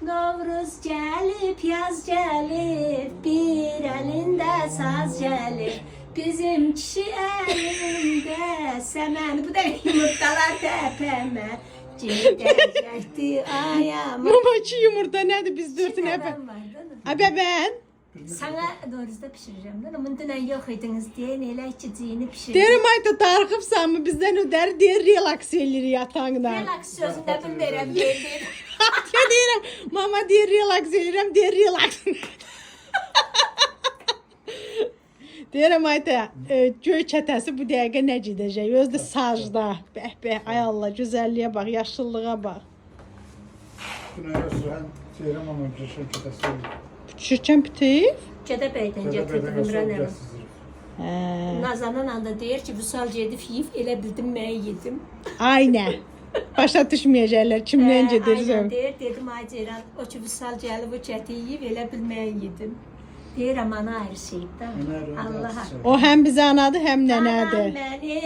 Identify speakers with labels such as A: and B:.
A: Novruz gelip yaz gelip bir elinde saz gelip bizim kişi elinde semen bu da yumurtalar tepeme gidecekti ayağıma.
B: Mamaçı yumurta nedir biz dörtün hep. Abi ben.
A: Sana doğrusu da pişireceğim. Ama dün yok ediniz diye neyle içeceğini pişireceğim.
B: Derim ayda tarıkıpsan mı bizden öder diye relax elleri yatağında.
A: Relax sözünde bilmirəm dedim.
B: Ya deyirəm, mama diye relax elirəm, diye relax. Deyirəm ayda göy çətəsi bu dəqiqə nə gedəcək? Özü də sajda. Bəh, ay Allah, gözəlliyə bax, yaşıllığa bax.
C: Güney Özüren Ceylan Mamacı şirketi
B: Şirkən bitib?
A: Gədəbəydən gətirdim Rənəmə.
B: Hə.
A: Nazanan anda deyir ki, Vüsal gedib yiyib, elə bildim mən yedim.
B: Aynə. Başa düşməyəcəklər kimdən
A: Aynen
B: gedirsən.
A: deyir, dedim ay Ceyran, o ki Vüsal gəlib, o kəti yiyib, elə bil mən yedim. Deyirəm, ana ayrı şeydir.
C: Öner,
A: Allaha.
B: O həm bizə anadır, həm nənədir.
A: Anam məni